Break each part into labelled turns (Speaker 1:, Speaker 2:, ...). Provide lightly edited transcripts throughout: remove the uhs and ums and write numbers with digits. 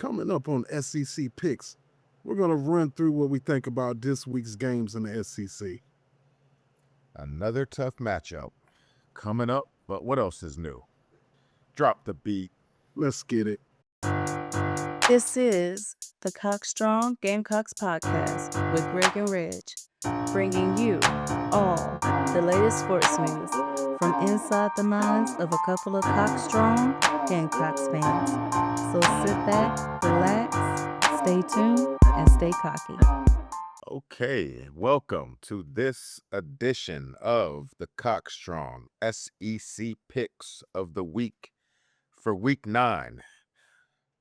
Speaker 1: Coming up on SEC Picks, we're going to run through what we think about this week's games in the SEC.
Speaker 2: Another tough matchup coming up, but what else is new? Drop the beat.
Speaker 1: Let's get it.
Speaker 3: This is the Cockstrong Gamecocks podcast with Greg and Reg, bringing you all the latest sports news from inside the minds of a couple of Cockstrong Gamecocks fans. So sit back, relax, stay tuned, and stay cocky.
Speaker 2: Okay, welcome to this edition of the Cockstrong SEC Picks of the Week for Week 9.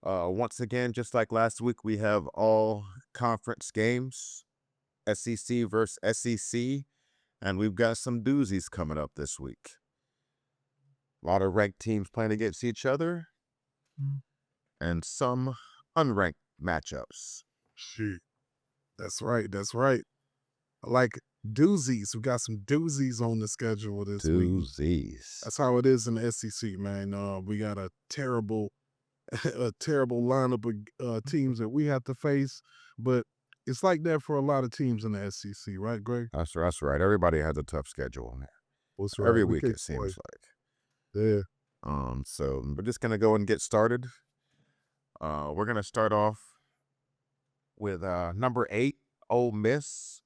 Speaker 2: Once again, just like last week, we have all conference games, SEC versus SEC, and we've got some doozies coming up this week. A lot of ranked teams playing against each other, and some unranked matchups.
Speaker 1: Shoot. That's right. I like doozies. We got some doozies on the schedule this week.
Speaker 2: Doozies.
Speaker 1: That's how it is in the SEC, man. We got a terrible lineup of teams that we have to face, but it's like that for a lot of teams in the SEC, right, Greg?
Speaker 2: That's right. Everybody has a tough schedule.
Speaker 1: That's right.
Speaker 2: Every week it seems like.
Speaker 1: Yeah.
Speaker 2: So we're just gonna go and get started. We're gonna start off with number 8, Ole Miss,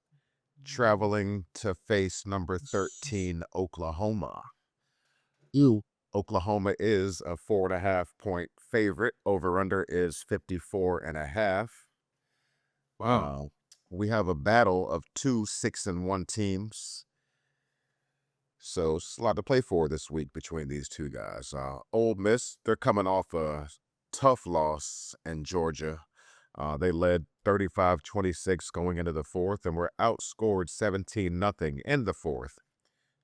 Speaker 2: traveling to face number 13, Oklahoma. Oklahoma is a 4.5-point favorite. Over/under is 54.5.
Speaker 1: Wow.
Speaker 2: We have a battle of two 6-1 teams. So it's a lot to play for this week between these two guys. Ole Miss, they're coming off a tough loss in Georgia. They led 35-26 going into the fourth and were outscored 17-0 in the fourth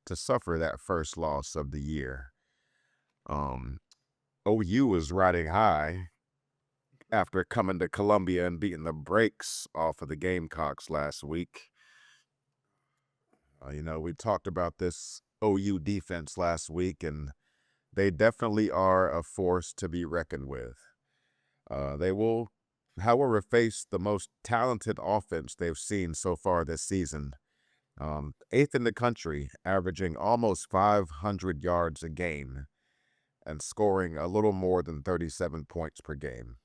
Speaker 2: to suffer that first loss of the year. OU was riding high after coming to Columbia and beating the brakes off of the Gamecocks last week. We talked about this OU defense last week, and they definitely are a force to be reckoned with. They will, however, face the most talented offense they've seen so far this season. 8th in the country, averaging almost 500 yards a game and scoring a little more than 37 points per game.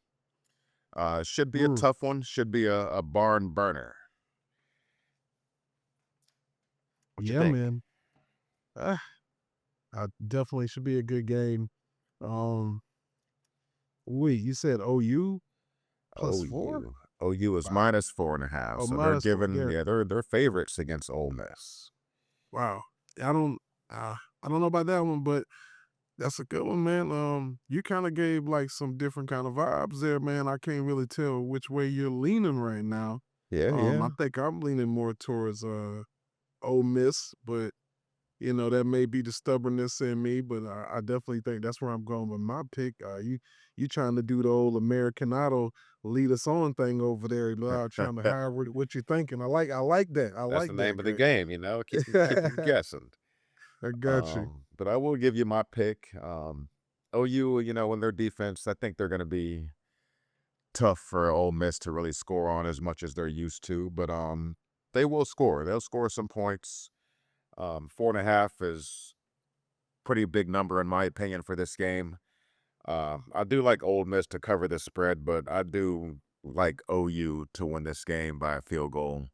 Speaker 2: Should be a tough one. Should be a barn burner. What you think?
Speaker 1: Man. Definitely should be a good game. Wait, you said OU plus 4?
Speaker 2: OU is minus 4.5.
Speaker 1: Oh,
Speaker 2: so they're
Speaker 1: minus 4,
Speaker 2: giving,
Speaker 1: yeah.
Speaker 2: they're favorites against Ole Miss.
Speaker 1: Wow. I don't know about that one, but that's a good one, man. You kind of gave like some different kind of vibes there, man. I can't really tell which way you're leaning right now.
Speaker 2: Yeah.
Speaker 1: I think I'm leaning more towards Ole Miss, but that may be the stubbornness in me, but I definitely think that's where I'm going with my pick. You trying to do the old Americanado lead us on thing over there, trying to hire what you're thinking. I like that.
Speaker 2: That's the name of the game, keep you guessing.
Speaker 1: I got you.
Speaker 2: But I will give you my pick. OU, in their defense, I think they're going to be tough for Ole Miss to really score on as much as they're used to. But they will score. They'll score some points. 4.5 is pretty big number in my opinion for this game. I do like Ole Miss to cover the spread, but I do like OU to win this game by a field goal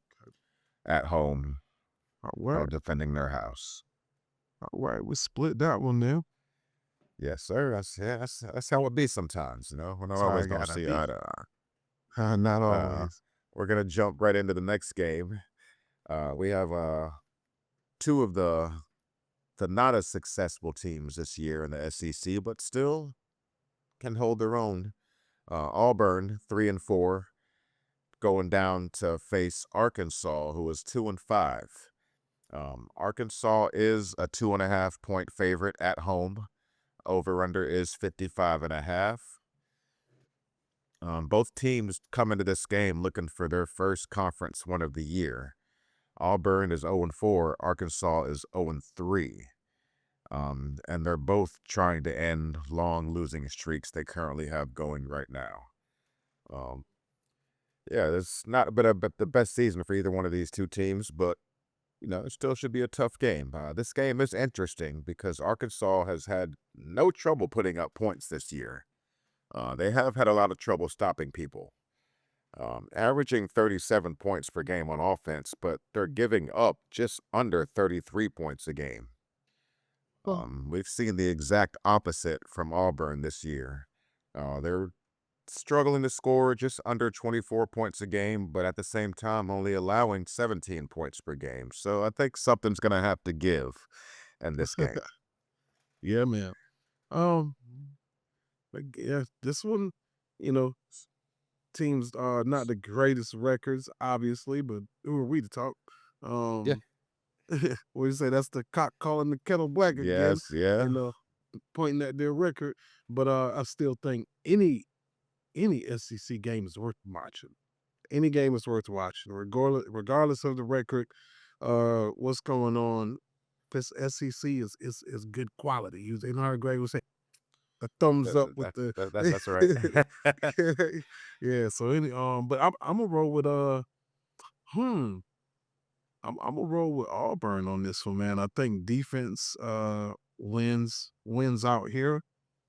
Speaker 2: at home, while defending their house.
Speaker 1: All right, we split that one now.
Speaker 2: Yes, sir. That's how it be sometimes, We're not always going to see eye to eye.
Speaker 1: Not always.
Speaker 2: We're going to jump right into the next game. We have two of the not as successful teams this year in the SEC, but still can hold their own. Auburn, 3-4, going down to face Arkansas, who is 2-5. Arkansas is a 2.5-point favorite at home. Over/under is 55.5. Both teams come into this game looking for their first conference win of the year. Auburn is 0-4. Arkansas is 0-3. And they're both trying to end long losing streaks they currently have going right now. Um, yeah, it's not but the best season for either one of these two teams, but it still should be a tough game. This game is interesting because Arkansas has had no trouble putting up points this year. They have had a lot of trouble stopping people, averaging 37 points per game on offense, but they're giving up just under 33 points a game.
Speaker 3: Well,
Speaker 2: We've seen the exact opposite from Auburn this year. They're struggling to score just under 24 points a game, but at the same time only allowing 17 points per game. So I think something's going to have to give in this game.
Speaker 1: Yeah, man. Um, but yeah, this one, you know, teams are not the greatest records, obviously, but who are we to talk?
Speaker 2: Yeah.
Speaker 1: Um, what do you say? That's the cock calling the kettle black again,
Speaker 2: Yes, yeah.
Speaker 1: and pointing at their record. But I still think any SEC game is worth watching. Any game is worth watching, regardless of the record. What's going on? This SEC is good quality. You know how Greg would say, a thumbs up with the
Speaker 2: That's right.
Speaker 1: yeah. So but I'm gonna roll with hmm. I'm gonna roll with Auburn on this one, man. I think defense wins out here.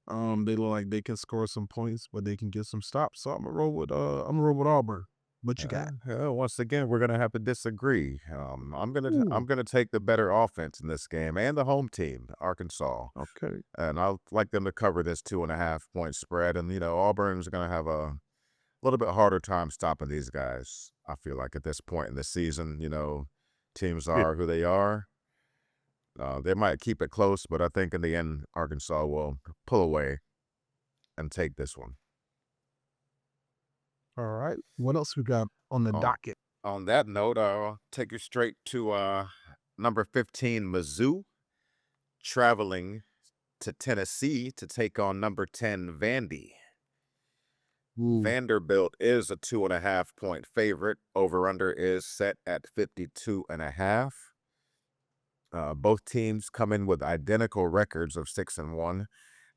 Speaker 1: They look like they can score some points, but they can get some stops. So I'm gonna roll with Auburn. What you got?
Speaker 2: Once again, we're gonna have to disagree. I'm
Speaker 1: Ooh,
Speaker 2: gonna take the better offense in this game and the home team, Arkansas,
Speaker 1: okay.
Speaker 2: and I'd like them to cover this 2.5 point spread. And Auburn's gonna have a little bit harder time stopping these guys. I feel like at this point in the season, teams
Speaker 1: Yeah.
Speaker 2: are who they are. They might keep it close, but I think in the end, Arkansas will pull away and take this one.
Speaker 1: All right. What else we got on the
Speaker 2: On,
Speaker 1: docket?
Speaker 2: on that note, I'll take you straight to number 15, Mizzou, traveling to Tennessee to take on number 10, Vandy.
Speaker 1: Ooh.
Speaker 2: Vanderbilt is a 2.5 point favorite. Over-under is set at 52.5. Both teams come in with identical records of 6-1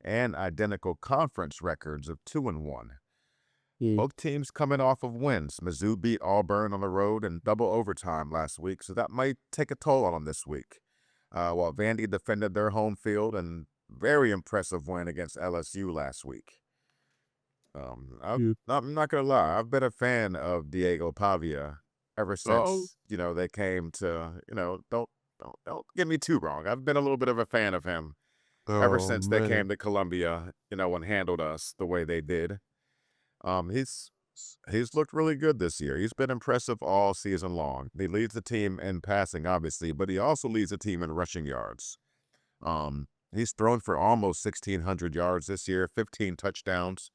Speaker 2: and identical conference records of 2-1.
Speaker 1: Yeah.
Speaker 2: Both teams coming off of wins. Mizzou beat Auburn on the road in double overtime last week, so that might take a toll on them this week. While Vandy defended their home field and very impressive win against LSU last week. I'm not gonna lie, I've been a fan of Diego Pavia ever
Speaker 1: Oh,
Speaker 2: since they came to. Don't get me too wrong. I've been a little bit of a fan of him ever
Speaker 1: oh
Speaker 2: since they
Speaker 1: man.
Speaker 2: came to Columbia, and handled us the way they did. He's looked really good this year. He's been impressive all season long. He leads the team in passing, obviously, but he also leads the team in rushing yards. He's thrown for almost 1,600 yards this year, 15 touchdowns,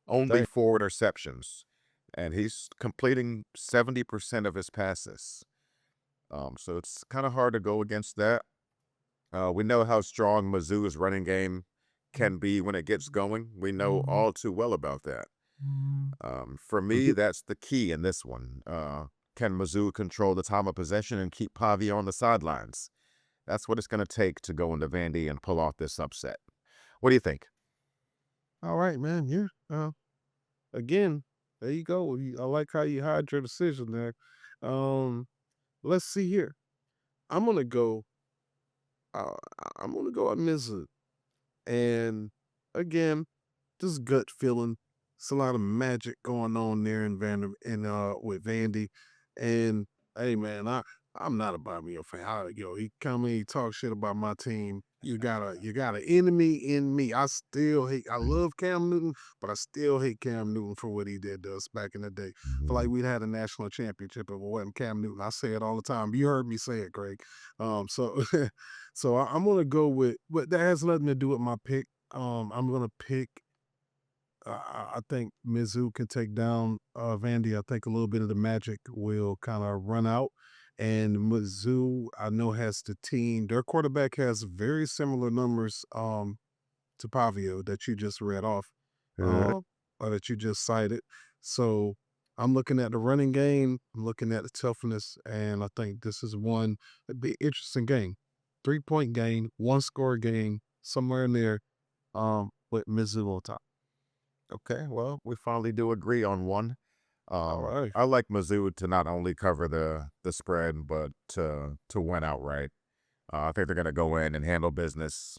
Speaker 2: only
Speaker 1: Dang.
Speaker 2: 4 interceptions, and he's completing 70% of his passes. So it's kind of hard to go against that. We know how strong Mizzou's running game can be when it gets going. We know all too well about that. For me, that's the key in this one. Can Mizzou control the time of possession and keep Pavia on the sidelines? That's what it's going to take to go into Vandy and pull off this upset. What do you think?
Speaker 1: All right, man. Yeah. Again, there you go. I like how you hide your decision there. Let's see here. I'm gonna go. Uh, I'm gonna go at Mizzou, and again, just gut feeling. It's a lot of magic going on there in with Vandy, and hey, man, I'm not a Bobby fan. He come in, he talk shit about my team. You got an enemy in me. I love Cam Newton, but I still hate Cam Newton for what he did to us back in the day. Feel like we'd had a national championship if it wasn't Cam Newton. I say it all the time. You heard me say it, Greg. So I'm gonna go with, but that has nothing to do with my pick. I'm gonna pick. I think Mizzou can take down Vandy. I think a little bit of the magic will kind of run out. And Mizzou, I know, has the team. Their quarterback has very similar numbers to Pavio that you just read off, or that you just cited. So I'm looking at the running game. I'm looking at the toughness, and I think this is one that'd be interesting game, 3 point game, one score game, somewhere in there, with Mizzou on top.
Speaker 2: Okay, well, we finally do agree on one.
Speaker 1: All right.
Speaker 2: I like Mizzou to not only cover the spread, but to win outright. I think they're gonna go in and handle business.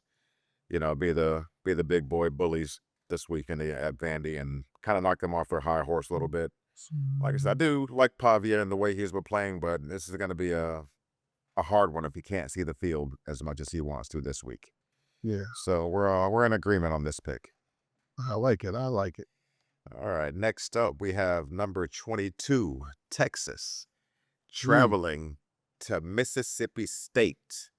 Speaker 2: Be the big boy bullies this weekend at Vandy and kind of knock them off their high horse a little bit. Like I said, I do like Pavia and the way he's been playing, but this is gonna be a hard one if he can't see the field as much as he wants to this week.
Speaker 1: Yeah,
Speaker 2: So we're in agreement on this pick.
Speaker 1: I like it. I like it.
Speaker 2: All right, next up we have number 22, Texas,
Speaker 1: Mm.
Speaker 2: traveling to Mississippi State.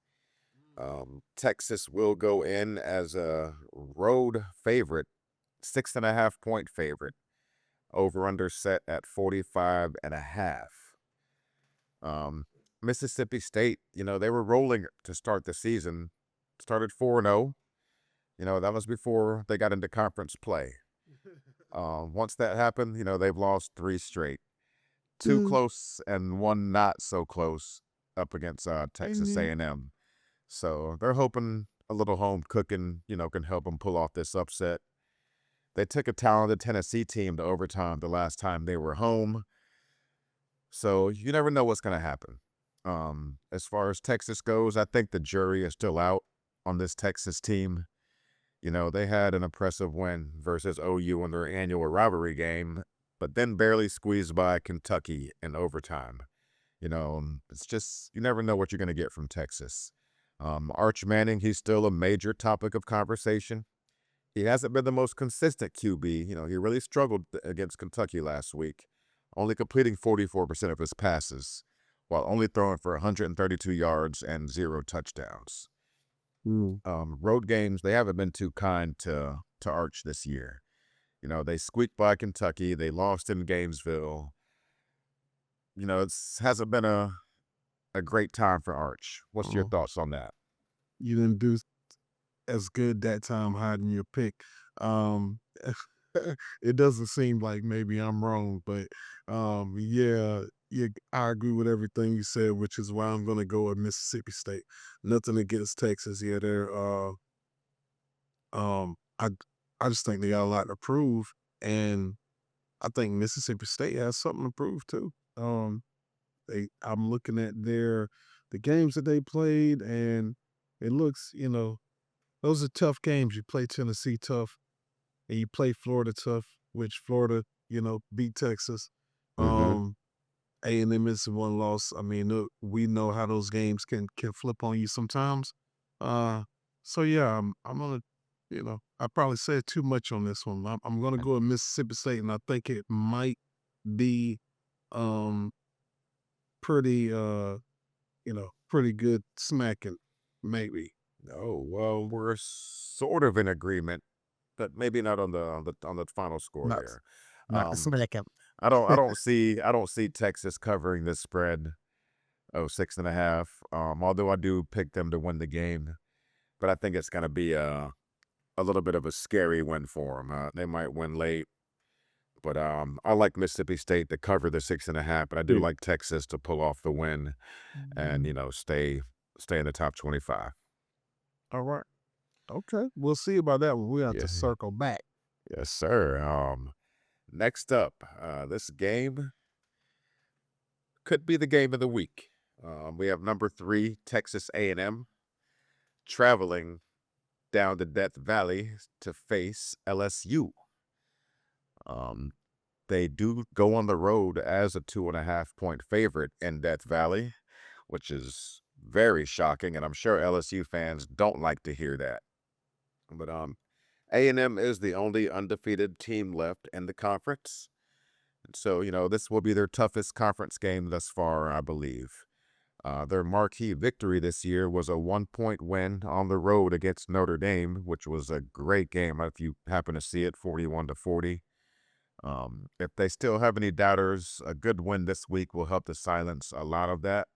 Speaker 2: Texas will go in as a road favorite, 6.5 point favorite. Over under set at 45.5. Mississippi State, they were rolling to start the season, started 4-0. That was before they got into conference play. Once that happened, they've lost 3 straight. 2
Speaker 1: Mm.
Speaker 2: close and 1 not so close up against Texas
Speaker 1: Mhm.
Speaker 2: A&M. So they're hoping a little home cooking, can help them pull off this upset. They took a talented Tennessee team to overtime the last time they were home. So you never know what's going to happen. As far as Texas goes, I think the jury is still out on this Texas team. They had an impressive win versus OU in their annual rivalry game, but then barely squeezed by Kentucky in overtime. It's just, you never know what you're going to get from Texas. Arch Manning, he's still a major topic of conversation. He hasn't been the most consistent QB. He really struggled against Kentucky last week, only completing 44% of his passes, while only throwing for 132 yards and 0 touchdowns.
Speaker 1: Mm.
Speaker 2: Road games, they haven't been too kind to Arch this year. They squeaked by Kentucky. They lost in Gainesville. It hasn't been a great time for Arch. What's your
Speaker 1: Oh,
Speaker 2: thoughts on that?
Speaker 1: you didn't do as good that time hiding your pick. Um, it doesn't seem like maybe I'm wrong, but yeah, yeah, I agree with everything you said, which is why I'm gonna go with Mississippi State. Nothing against Texas. Yeah, they're um I I just think they got a lot to prove, and I think Mississippi State has something to prove too. I'm looking at the games that they played, and it looks, those are tough games. You play Tennessee tough, and you play Florida tough, which Florida, beat Texas.
Speaker 2: Mm-hmm.
Speaker 1: A&M is one loss. I mean, we know how those games can flip on you sometimes. Uh, so yeah, I'm gonna, I probably said too much on this one. I'm gonna go with Mississippi State, and I think it might be um pretty pretty good smacking, maybe.
Speaker 2: Oh, well, we're sort of in agreement, but maybe not on the final score
Speaker 1: Not
Speaker 2: there.
Speaker 1: not
Speaker 2: Um,
Speaker 1: smacking.
Speaker 2: I don't see Texas covering this spread of 6.5. Although I do pick them to win the game, but I think it's gonna be a little bit of a scary win for them. They might win late, but I like Mississippi State to cover the 6.5, but I do
Speaker 1: Yeah.
Speaker 2: like Texas to pull off the win and stay in the top 25.
Speaker 1: All right. Okay. We'll see about that one. We have to
Speaker 2: Yeah,
Speaker 1: circle back.
Speaker 2: yes, sir. Next up, this game could be the game of the week. We have number 3, Texas A&M, traveling down to Death Valley to face LSU. Um, they do go on the road as a 2.5 point favorite in Death Valley, which is very shocking, and I'm sure LSU fans don't like to hear that. But A&M is the only undefeated team left in the conference. So, this will be their toughest conference game thus far, I believe. Their marquee victory this year was a 1-point win on the road against Notre Dame, which was a great game if you happen to see it, 41-40. If they still have any doubters, a good win this week will help to silence a lot of that.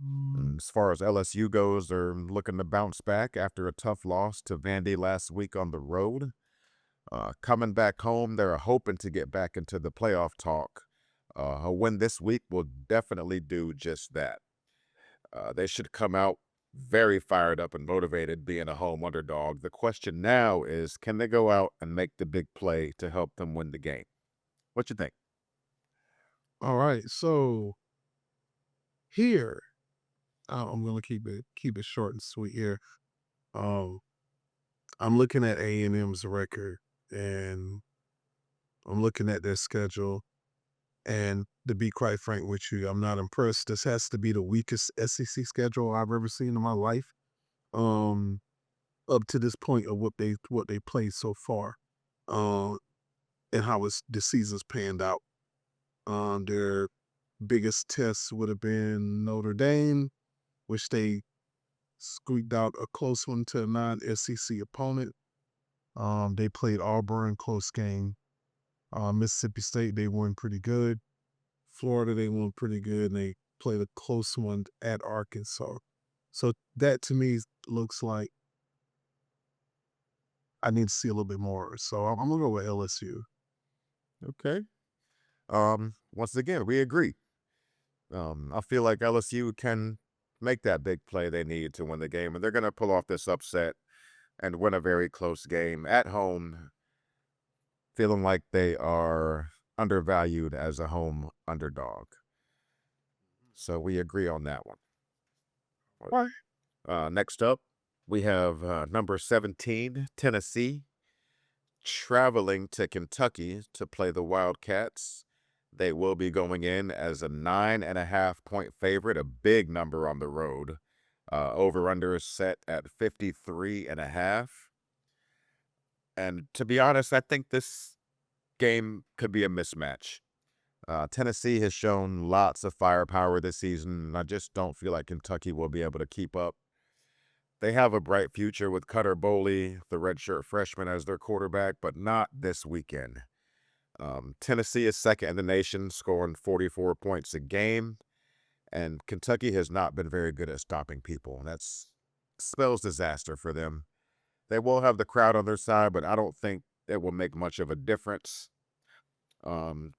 Speaker 2: And as far as LSU goes, they're looking to bounce back after a tough loss to Vandy last week on the road. Coming back home, they're hoping to get back into the playoff talk. A win this week will definitely do just that. They should come out very fired up and motivated being a home underdog. The question now is, can they go out and make the big play to help them win the game? What you think?
Speaker 1: All right, so here I'm gonna keep it short and sweet here. Um, I'm looking at A&M's record, and I'm looking at their schedule. And to be quite frank with you, I'm not impressed. This has to be the weakest SEC schedule I've ever seen in my life. Um, up to this point of what they played so far, um, and how the season's panned out. Their biggest test would have been Notre Dame, which they squeaked out a close one to a non-SEC opponent. They played Auburn, close game. Mississippi State, they won pretty good. Florida, they won pretty good, and they played a close one at Arkansas. So that to me looks like I need to see a little bit more. So I'm gonna go with LSU.
Speaker 2: Okay. Once again, we agree. I feel like LSU can make that big play they need to win the game, and they're going to pull off this upset and win a very close game at home, feeling like they are undervalued as a home underdog. So we agree on that one.
Speaker 1: Why?
Speaker 2: Next up, we have number 17, Tennessee, traveling to Kentucky to play the Wildcats. They will be going in as a 9.5-point favorite, a big number on the road. Over-under is set at 53.5. And to be honest, I think this game could be a mismatch. Tennessee has shown lots of firepower this season, and I just don't feel like Kentucky will be able to keep up. They have a bright future with Cutter Boley, the redshirt freshman, as their quarterback, but not this weekend. Tennessee is second in the nation, scoring 44 points a game, and Kentucky has not been very good at stopping people, and that spells disaster for them. They will have the crowd on their side, but I don't think it will make much of a difference.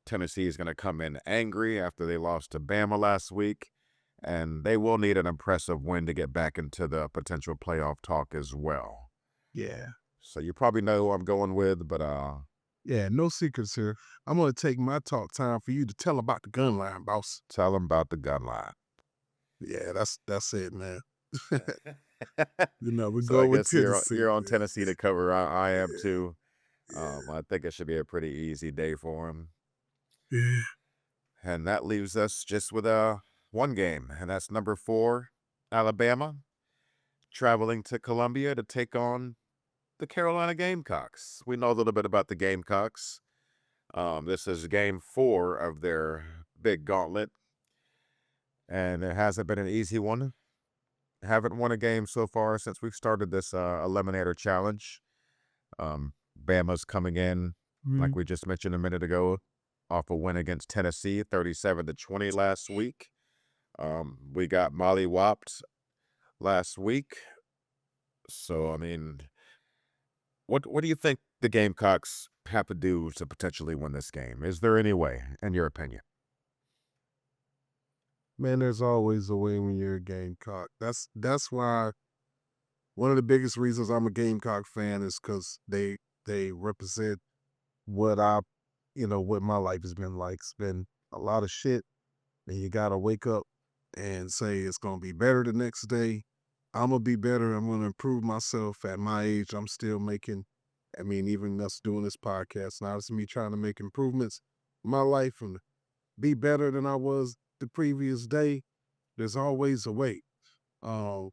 Speaker 2: Tennessee is going to come in angry after they lost to Bama last week, and they will need an impressive win to get back into the potential playoff talk as well.
Speaker 1: Yeah.
Speaker 2: So you probably know who I'm going with, but
Speaker 1: Yeah, no secrets here. I'm gonna take my talk time for you to tell about the gun line, boss.
Speaker 2: tell them about the gun line.
Speaker 1: Yeah, that's it, man. We
Speaker 2: So I
Speaker 1: go with
Speaker 2: guess you're
Speaker 1: Tennessee.
Speaker 2: you're on Tennessee to cover. I am
Speaker 1: Yeah,
Speaker 2: too.
Speaker 1: yeah,
Speaker 2: I think it should be a pretty easy day for him.
Speaker 1: yeah.
Speaker 2: And that leaves us just with one game, and that's number 4, Alabama, traveling to Columbia to take on the Carolina Gamecocks. We know a little bit about the Gamecocks. This is game 4 of their big gauntlet, and it hasn't been an easy one. Haven't won a game so far since we've started this Eliminator Challenge. Bama's coming in, like we just mentioned a minute ago, off a win against Tennessee, 37-20 last week. We got mollywopped last week. So, I mean, what do you think the Gamecocks have to do to potentially win this game? Is there any way, in your opinion?
Speaker 1: Man, there's always a way when you're a Gamecock. That's why one of the biggest reasons I'm a Gamecock fan is because they represent what what my life has been like. It's been a lot of shit, and you gotta wake up and say it's gonna be better the next day. I'm gonna be better. I'm gonna improve myself. At my age, I'm still making. I mean, even us doing this podcast now, it's me trying to make improvements in my life and be better than I was the previous day. There's always a way. Um,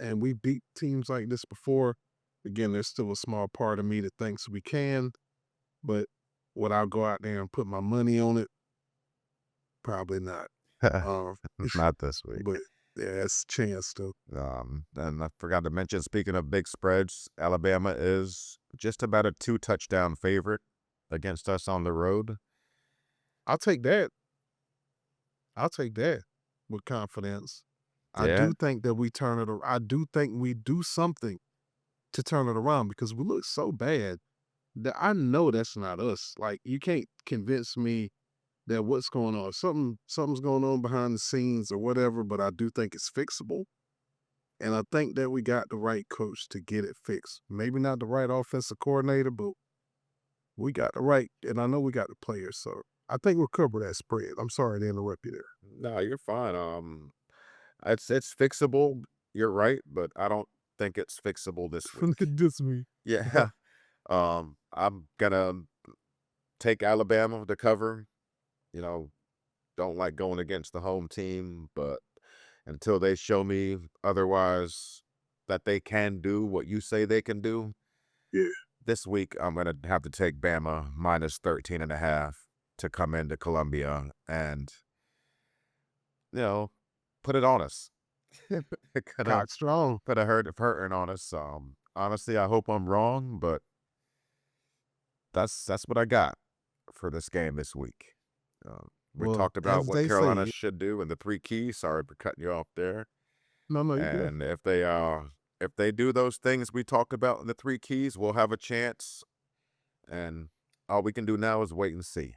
Speaker 1: and we beat teams like this before. Again, there's still a small part of me that thinks we can, but would I go out there and put my money on it? Probably not. Um,
Speaker 2: Not this week.
Speaker 1: but yeah, it's a chance though.
Speaker 2: And I forgot to mention, speaking of big spreads, Alabama is just about a 2-touchdown favorite against us on the road.
Speaker 1: I'll take that. I'll take that with confidence. I
Speaker 2: Yeah.
Speaker 1: do think that we turn it. I do think we do something to turn it around because we look so bad that I know that's not us. Like you can't convince me that what's going on. Something's going on behind the scenes or whatever, but I do think it's fixable. And I think that we got the right coach to get it fixed. Maybe not the right offensive coordinator, but we got the right, and I know we got the players. So I think we'll cover that spread. I'm sorry to interrupt you there.
Speaker 2: No, you're fine. It's fixable. You're right, but I don't think it's fixable this week.
Speaker 1: This me.
Speaker 2: Yeah. I'm gonna take Alabama to cover. You know, don't like going against the home team, but until they show me otherwise that they can do what you say they can do,
Speaker 1: Yeah.
Speaker 2: this week I'm gonna have to take Bama minus 13.5 to come into Columbia and, put it on us.
Speaker 1: Cock strong.
Speaker 2: Put a hurting on us. Honestly, I hope I'm wrong, but that's what I got for this game this week. We
Speaker 1: Well,
Speaker 2: talked about
Speaker 1: as
Speaker 2: what
Speaker 1: they
Speaker 2: Carolina
Speaker 1: say,
Speaker 2: should do in the 3 keys. Sorry for cutting you off there.
Speaker 1: no, you good.
Speaker 2: And if they do those things we talked about in the 3 keys, we'll have a chance. And all we can do now is wait and see.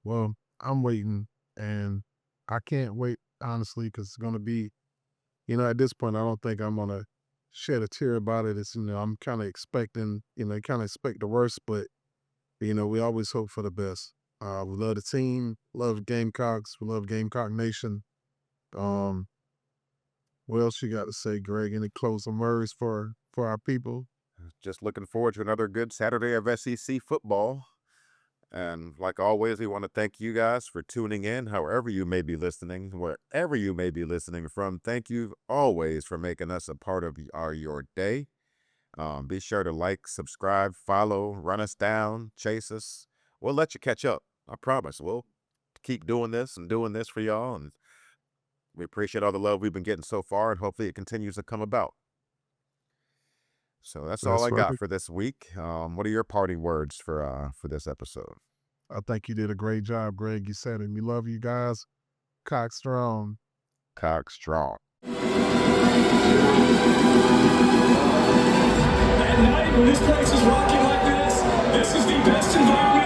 Speaker 1: Well, I'm waiting, and I can't wait, honestly, because it's going to be, at this point, I don't think I'm going to shed a tear about it. It's, I'm kind of expecting, expect the worst, but, we always hope for the best. We love the team, love Gamecocks, we love Gamecock Nation. What else you got to say, Greg? Any closing words for our people?
Speaker 2: Just looking forward to another good Saturday of SEC football. And like always, we want to thank you guys for tuning in, however you may be listening, wherever you may be listening from. Thank you always for making us a part of your day. Be sure to like, subscribe, follow, run us down, chase us. We'll let you catch up. I promise. We'll keep doing this for y'all. And we appreciate all the love we've been getting so far, and hopefully it continues to come about. So that's all I got for this week. What are your parting words for this episode?
Speaker 1: I think you did a great job, Greg. You said it. We love you guys. Cock strong.
Speaker 2: Cock strong.
Speaker 4: At night, when this place is rocking like this is the best environment.